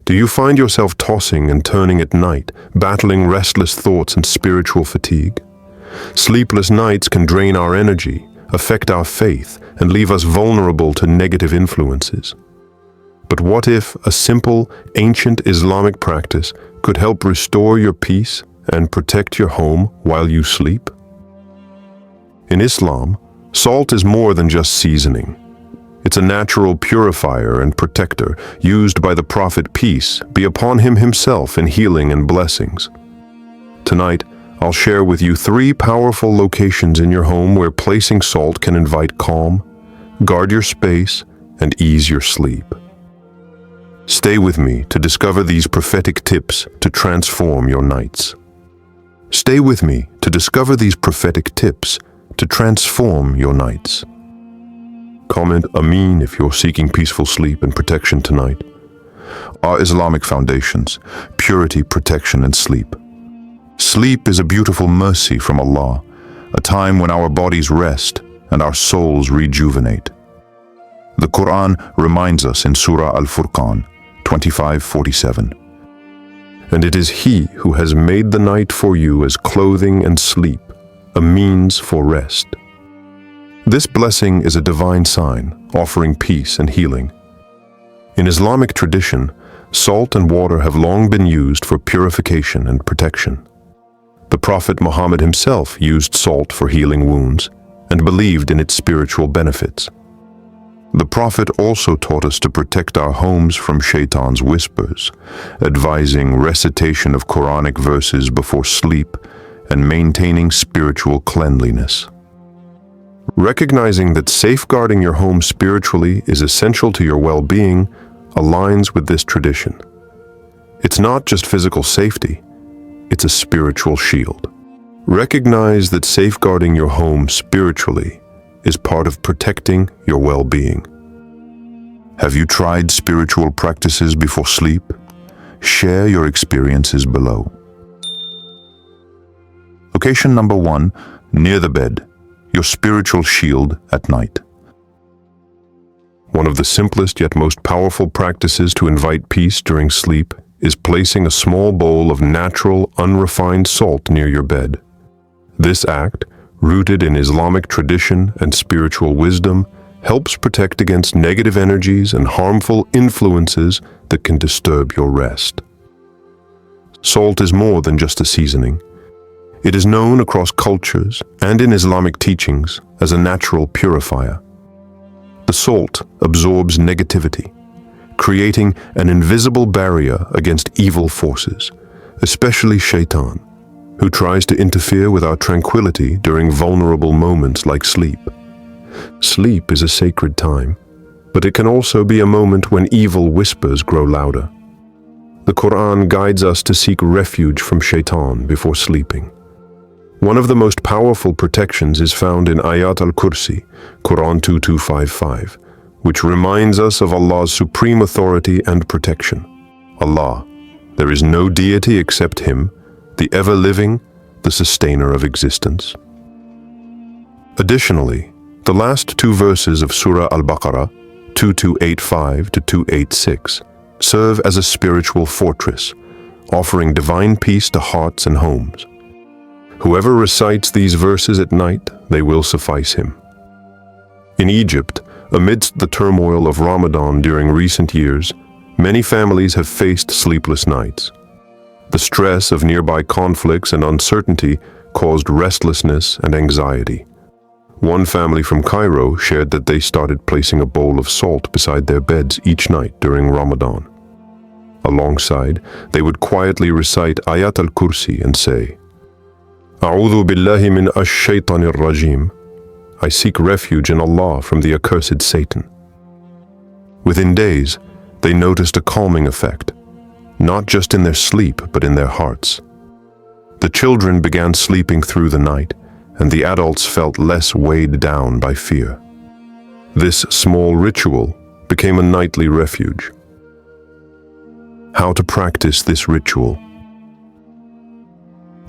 Do you find yourself tossing and turning at night, battling restless thoughts and spiritual fatigue? Sleepless nights can drain our energy, affect our faith, and leave us vulnerable to negative influences. But what if a simple, ancient Islamic practice could help restore your peace and protect your home while you sleep? In Islam, salt is more than just seasoning. It's a natural purifier and protector used by the Prophet, peace be upon him himself, in healing and blessings. Tonight, I'll share with you 3 powerful locations in your home where placing salt can invite calm, guard your space, and ease your sleep. Stay with me to discover these prophetic tips to transform your nights. Stay with me to discover these prophetic tips to transform your nights. Comment Ameen if you're seeking peaceful sleep and protection tonight. Our Islamic foundations: purity, protection, and sleep. Sleep is a beautiful mercy from Allah, a time when our bodies rest and our souls rejuvenate. The Quran reminds us in Surah Al-Furqan 25:47. And it is He who has made the night for you as clothing and sleep, a means for rest. This blessing is a divine sign, offering peace and healing. In Islamic tradition, salt and water have long been used for purification and protection. The Prophet Muhammad himself used salt for healing wounds and believed in its spiritual benefits. The Prophet also taught us to protect our homes from Shaitan's whispers, advising recitation of Qur'anic verses before sleep and maintaining spiritual cleanliness. Recognizing that safeguarding your home spiritually is essential to your well-being aligns with this tradition. It's not just physical safety, it's a spiritual shield. Recognize that safeguarding your home spiritually is part of protecting your well-being. Have you tried spiritual practices before sleep? Share your experiences below. Location number 1, near the bed, your spiritual shield at night. One of the simplest yet most powerful practices to invite peace during sleep is placing a small bowl of natural, unrefined salt near your bed. This act, rooted in Islamic tradition and spiritual wisdom, helps protect against negative energies and harmful influences that can disturb your rest. Salt is more than just a seasoning. It is known across cultures and in Islamic teachings as a natural purifier. The salt absorbs negativity, creating an invisible barrier against evil forces, especially Shaitan, who tries to interfere with our tranquility during vulnerable moments like sleep. Sleep is a sacred time, but it can also be a moment when evil whispers grow louder. The Quran guides us to seek refuge from Shaitan before sleeping. One of the most powerful protections is found in Ayat Al-Kursi, Quran 2255, which reminds us of Allah's supreme authority and protection. Allah, there is no deity except Him, the ever-living, the sustainer of existence. Additionally, the last 2 verses of Surah Al-Baqarah, 2285 to 286, serve as a spiritual fortress, offering divine peace to hearts and homes. Whoever recites these verses at night, they will suffice him. In Egypt, amidst the turmoil of Ramadan during recent years, many families have faced sleepless nights. The stress of nearby conflicts and uncertainty caused restlessness and anxiety. One family from Cairo shared that they started placing a bowl of salt beside their beds each night during Ramadan. Alongside, they would quietly recite Ayat Al-Kursi and say, "A'udhu billahi min ash-shaytanir rajim." I seek refuge in Allah from the accursed Satan. Within days, they noticed a calming effect, not just in their sleep, but in their hearts. The children began sleeping through the night, and the adults felt less weighed down by fear. This small ritual became a nightly refuge. How to practice this ritual?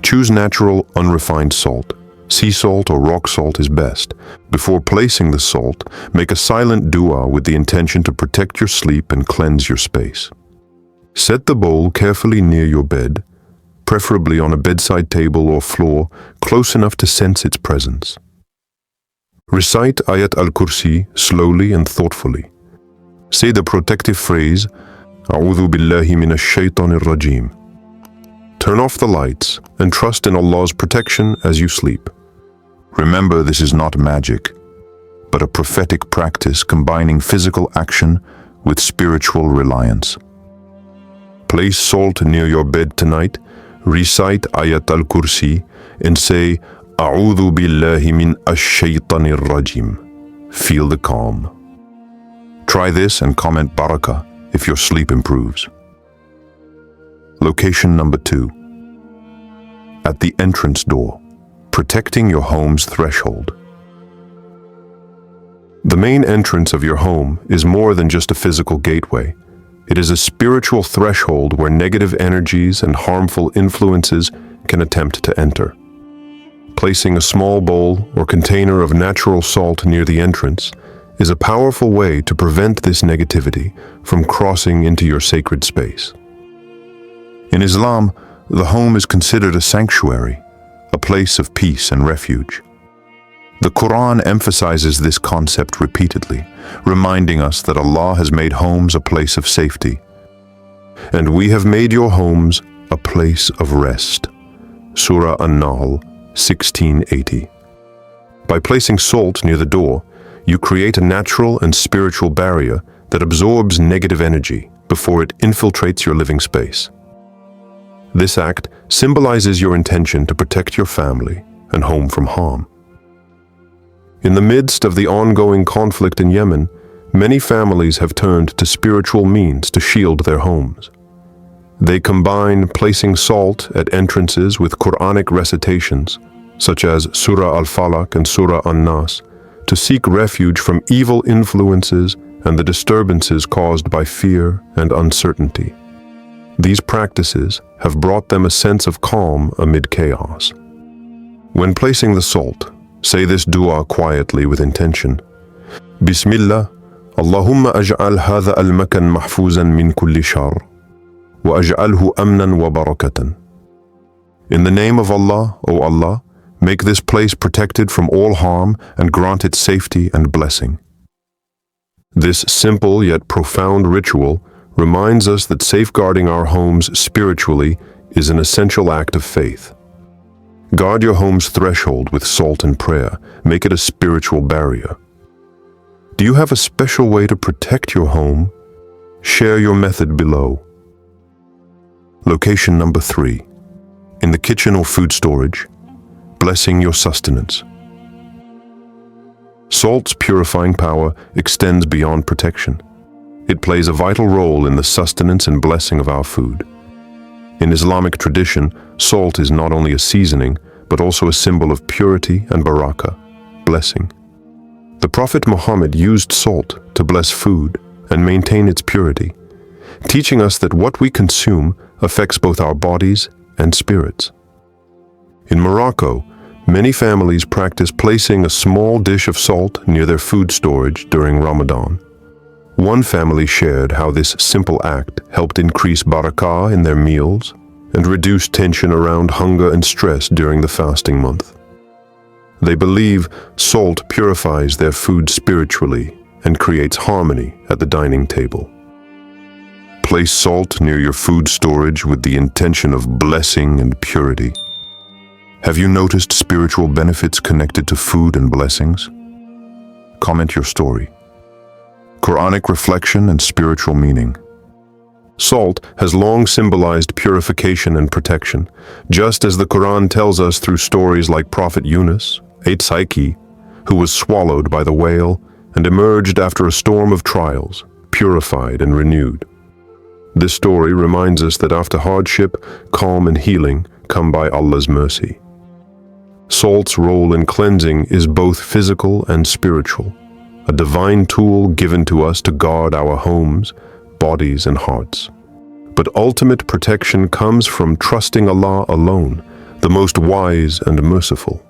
Choose natural, unrefined salt. Sea salt or rock salt is best. Before placing the salt, make a silent dua with the intention to protect your sleep and cleanse your space. Set the bowl carefully near your bed, preferably on a bedside table or floor close enough to sense its presence. Recite Ayat Al-Kursi slowly and thoughtfully. Say the protective phrase, "A'udhu billahi minash shaitanir rajim." Turn off the lights and trust in Allah's protection as you sleep. Remember, this is not magic, but a prophetic practice combining physical action with spiritual reliance. Place salt near your bed tonight, recite Ayat Al-Kursi, and say, "A'udhu billahi min ash-shaytanir rajim." Feel the calm. Try this and comment barakah if your sleep improves. Location number 2. At the entrance door, protecting your home's threshold. The main entrance of your home is more than just a physical gateway. It is a spiritual threshold where negative energies and harmful influences can attempt to enter. Placing a small bowl or container of natural salt near the entrance is a powerful way to prevent this negativity from crossing into your sacred space. In Islam, the home is considered a sanctuary, a place of peace and refuge. The Quran emphasizes this concept repeatedly, reminding us that Allah has made homes a place of safety. And we have made your homes a place of rest. Surah An-Nahl 1680. By placing salt near the door, you create a natural and spiritual barrier that absorbs negative energy before it infiltrates your living space. This act symbolizes your intention to protect your family and home from harm. In the midst of the ongoing conflict in Yemen, many families have turned to spiritual means to shield their homes. They combine placing salt at entrances with Qur'anic recitations, such as Surah Al-Falaq and Surah An-Nas, to seek refuge from evil influences and the disturbances caused by fear and uncertainty. These practices have brought them a sense of calm amid chaos. When placing the salt, say this dua quietly with intention. Bismillah, Allahumma aj'al hadha al-makan mahfuzan min kulli shar, wa aj'alhu amnan wa barakatan. In the name of Allah, O Allah, make this place protected from all harm and grant it safety and blessing. This simple yet profound ritual reminds us that safeguarding our homes spiritually is an essential act of faith. Guard your home's threshold with salt and prayer. Make it a spiritual barrier. Do you have a special way to protect your home? Share your method below. Location number 3. In the kitchen or food storage, blessing your sustenance. Salt's purifying power extends beyond protection. It plays a vital role in the sustenance and blessing of our food. In Islamic tradition, salt is not only a seasoning, but also a symbol of purity and barakah, blessing. The Prophet Muhammad used salt to bless food and maintain its purity, teaching us that what we consume affects both our bodies and spirits. In Morocco, many families practice placing a small dish of salt near their food storage during Ramadan. One family shared how this simple act helped increase barakah in their meals and reduce tension around hunger and stress during the fasting month. They believe salt purifies their food spiritually and creates harmony at the dining table. Place salt near your food storage with the intention of blessing and purity. Have you noticed spiritual benefits connected to food and blessings? Comment your story. Qur'anic reflection and spiritual meaning. Salt has long symbolized purification and protection, just as the Quran tells us through stories like Prophet Yunus, who was swallowed by the whale and emerged after a storm of trials, purified and renewed. This story reminds us that after hardship, calm and healing come by Allah's mercy. Salt's role in cleansing is both physical and spiritual, a divine tool given to us to guard our homes, bodies, and hearts. But ultimate protection comes from trusting Allah alone, the most wise and merciful.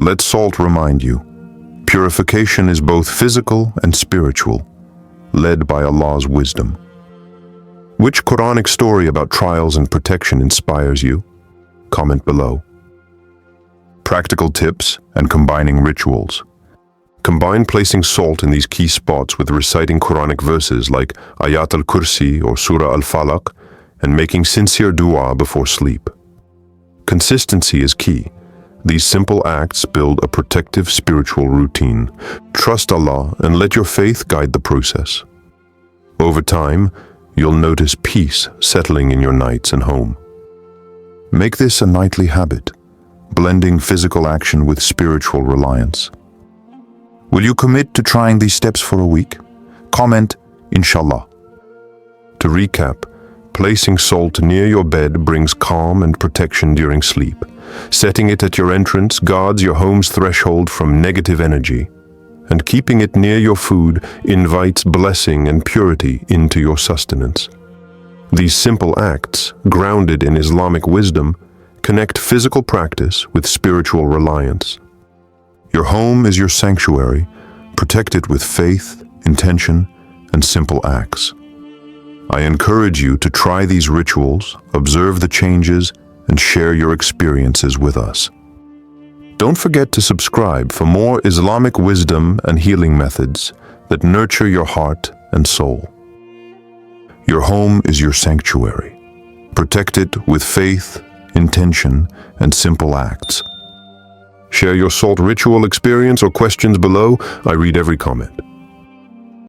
Let salt remind you, purification is both physical and spiritual, led by Allah's wisdom. Which Qur'anic story about trials and protection inspires you? Comment below. Practical tips and combining rituals. Combine placing salt in these key spots with reciting Qur'anic verses like Ayat Al-Kursi or Surah Al-Falaq and making sincere dua before sleep. Consistency is key. These simple acts build a protective spiritual routine. Trust Allah and let your faith guide the process. Over time, you'll notice peace settling in your nights and home. Make this a nightly habit, blending physical action with spiritual reliance. Will you commit to trying these steps for a week? Comment, Inshallah. To recap, placing salt near your bed brings calm and protection during sleep. Setting it at your entrance guards your home's threshold from negative energy. And keeping it near your food invites blessing and purity into your sustenance. These simple acts, grounded in Islamic wisdom, connect physical practice with spiritual reliance. Your home is your sanctuary. Protect it with faith, intention, and simple acts. I encourage you to try these rituals, observe the changes, and share your experiences with us. Don't forget to subscribe for more Islamic wisdom and healing methods that nurture your heart and soul. Your home is your sanctuary. Protect it with faith, intention, and simple acts. Share your salt ritual experience or questions below. I read every comment.